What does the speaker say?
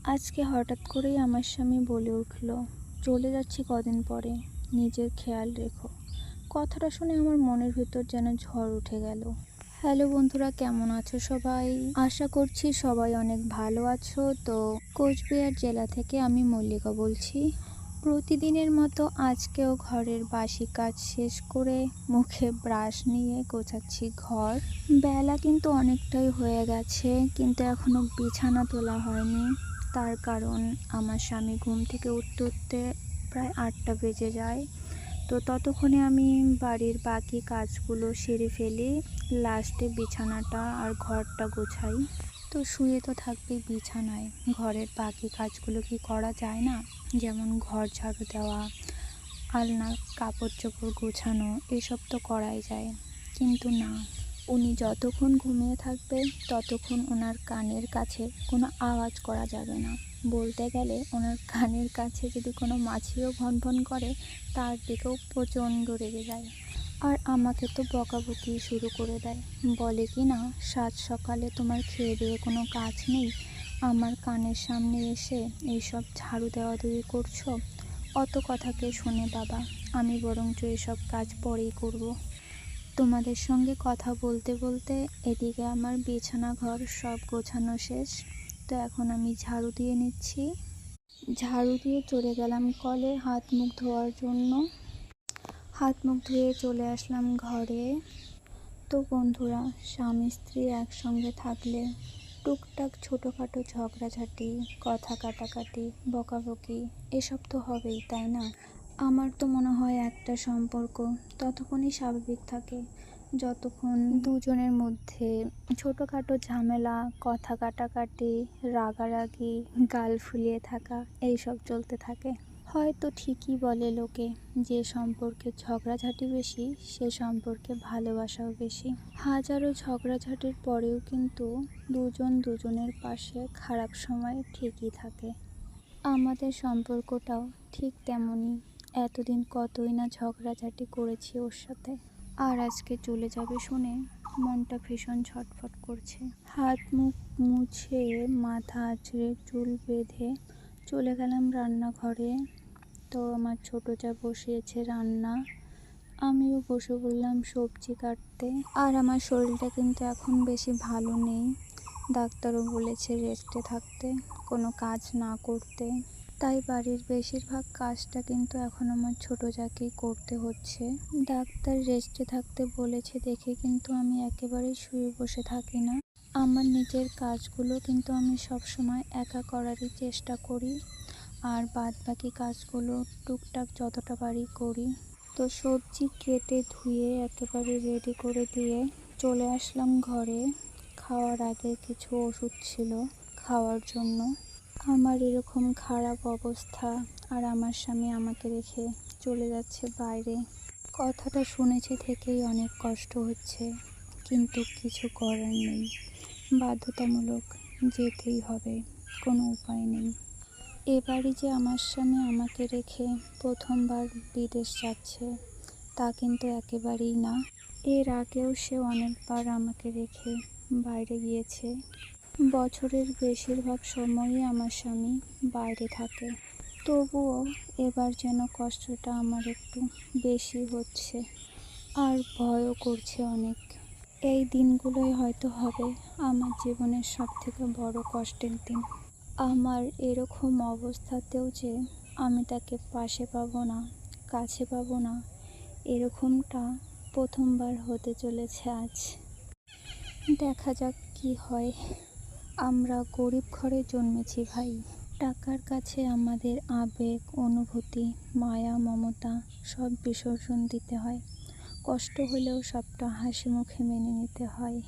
আজকে হঠাৎ করেই আমার স্বামী বলে উঠল, চলে যাচ্ছি কদিন পরে, নিজের খেয়াল রেখো। কথাটা শুনে আমার মনের ভিতর যেন ঝড় উঠে গেল। হ্যালো বন্ধুরা, কেমন আছো সবাই? আশা করছি সবাই অনেক ভালো আছো। তো কোচবিহার জেলা থেকে আমি মল্লিকা বলছি। প্রতিদিনের মতো আজকেও ঘরের বাসি কাজ শেষ করে মুখে ব্রাশ নিয়ে গোছাচ্ছি ঘর। বেলা কিন্তু অনেকটাই হয়ে গেছে, কিন্তু এখনো বিছানা তোলা হয়নি। তার কারণ আমার স্বামী ঘুম থেকে উঠতে উঠতে প্রায় 8টা বেজে যায়। তো ততক্ষণে আমি বাড়ির বাকি কাজগুলো সেরে ফেলি, লাস্টে বিছানাটা আর ঘরটা গোছাই। তো শুয়ে তো থাকবেই বিছানায়, ঘরের বাকি কাজগুলো কি করা যায় না? যেমন ঘর ঝাড়ু দেওয়া, আলনা, কাপড় চোপড় গোছানো, এসব তো করাই যায়। কিন্তু না, উনি যতক্ষণ ঘুমিয়ে থাকবে ততক্ষণ ওনার কানের কাছে কোনো আওয়াজ করা যাবে না। বলতে গেলে ওনার কানের কাছে যদি কোনো মাছিও ভনভন করে, তার দিকেও প্রচণ্ড রেগে যায়। আর আমাকে তো বকাবকি শুরু করে দেয়, বলে কি না, সাত সকালে তোমার খেয়ে দিয়ে কোনো কাজ নেই, আমার কানের সামনে এসে এইসব ঝাড়ু দেওয়া দেওয়ি করছো। অত কথা কে শোনে বাবা, আমি বরঞ্চ এসব কাজ পরেই করব। তোমাদের সঙ্গে কথা বলতে বলতে এদিকে আমার বিছানা ঘর সব গোছানো শেষ। তো এখন আমি ঝাড়ু দিয়ে নিচ্ছি। ঝাড়ু দিয়ে চলে গেলাম কলে হাত মুখ ধোয়ার জন্য। হাত মুখ ধুয়ে চলে আসলাম ঘরে। তো বন্ধুরা, স্বামী স্ত্রী একসঙ্গে থাকলে টুকটাক ছোটোখাটো ঝগড়াঝাটি, কথা কাটাকাটি, বকাবকি, এসব তো হবেই, তাই না? আমার তো মনে হয় একটা সম্পর্ক ততক্ষণই স্বাভাবিক থাকে যতক্ষণ দুজনের মধ্যে ছোটোখাটো ঝামেলা, কথা কাটাকাটি, রাগারাগি, গাল ফুলিয়ে থাকা, এইসব চলতে থাকে। হয়তো ঠিকই বলে লোকে, যে সম্পর্কে ঝগড়াঝাটি বেশি সে সম্পর্কে ভালোবাসাও বেশি। হাজারো ঝগড়াঝাটির পরেও কিন্তু দুজন দুজনের পাশে খারাপ সময় ঠিকই থাকে। আমাদের সম্পর্কটাও ঠিক তেমনই। এতদিন কতই না ঝগড়াঝাটি করেছি ওর সাথে, আর আজকে চলে যাবে শুনে মনটা ভীষণ ছটফট করছে। হাত মুখ মুছে, মাথা আঁচড়ে, চুল বেঁধে চলে গেলাম রান্নাঘরে। তো আমার ছোটো যা বসিয়েছে রান্না, আমিও বসে বললাম সবজি কাটতে। আর আমার শরীরটা কিন্তু এখন বেশি ভালো নেই, ডাক্তারও বলেছে রেস্টে থাকতে, কোনো কাজ না করতে। তাই বাড়ির বেশিরভাগ কাজটা কিন্তু এখন আমার ছোটো যাকেই করতে হচ্ছে। ডাক্তার রেস্টে থাকতে বলেছে দেখে কিন্তু আমি একেবারেই শুয়ে বসে থাকি না। আমার নিজের কাজগুলো কিন্তু আমি সবসময় একা করারই চেষ্টা করি, আর বাদ বাকি কাজগুলো টুকটাক যতটা পারি করি। তো সবজি কেটে ধুয়ে একেবারে রেডি করে দিয়ে চলে আসলাম ঘরে। খাওয়ার আগে কিছু ওষুধ ছিল খাওয়ার জন্য। আমার এরকম খারাপ অবস্থা, আর আমার স্বামী আমাকে রেখে চলে যাচ্ছে বাইরে। কথাটা শুনেছি থেকেই অনেক কষ্ট হচ্ছে, কিন্তু কিছু করার নেই, বাধ্যতামূলক যেতেই হবে, কোনো উপায় নেই। এবারই যে আমার স্বামী আমাকে রেখে প্রথমবার বিদেশ যাচ্ছে, তা কিন্তু একেবারেই না। এর আগেও সে অনেকবার আমাকে রেখে বাইরে গিয়েছে। বছরের বেশিরভাগ সময়ই আমার স্বামী বাইরে থাকে, তবুও এবার যেন কষ্টটা আমার একটু বেশি হচ্ছে, আর ভয়ও করছে অনেক। এই দিনগুলোই হয়তো হবে আমার জীবনের সবথেকে বড় কষ্টের দিন। আমার এরকম অবস্থাতেও যে আমি তাকে পাশে পাবো না, কাছে পাবো না, এরকমটা প্রথমবার হতে চলেছে আজ। দেখা যাক কি হয়। আমরা গরিব ঘরে জন্মেছি ভাই, টাকার কাছে আমাদের আবেগ, অনুভূতি, মায়া, মমতা সব বিসর্জন দিতে হয়। কষ্ট হলেও সবটা হাসি মুখে মেনে নিতে হয়।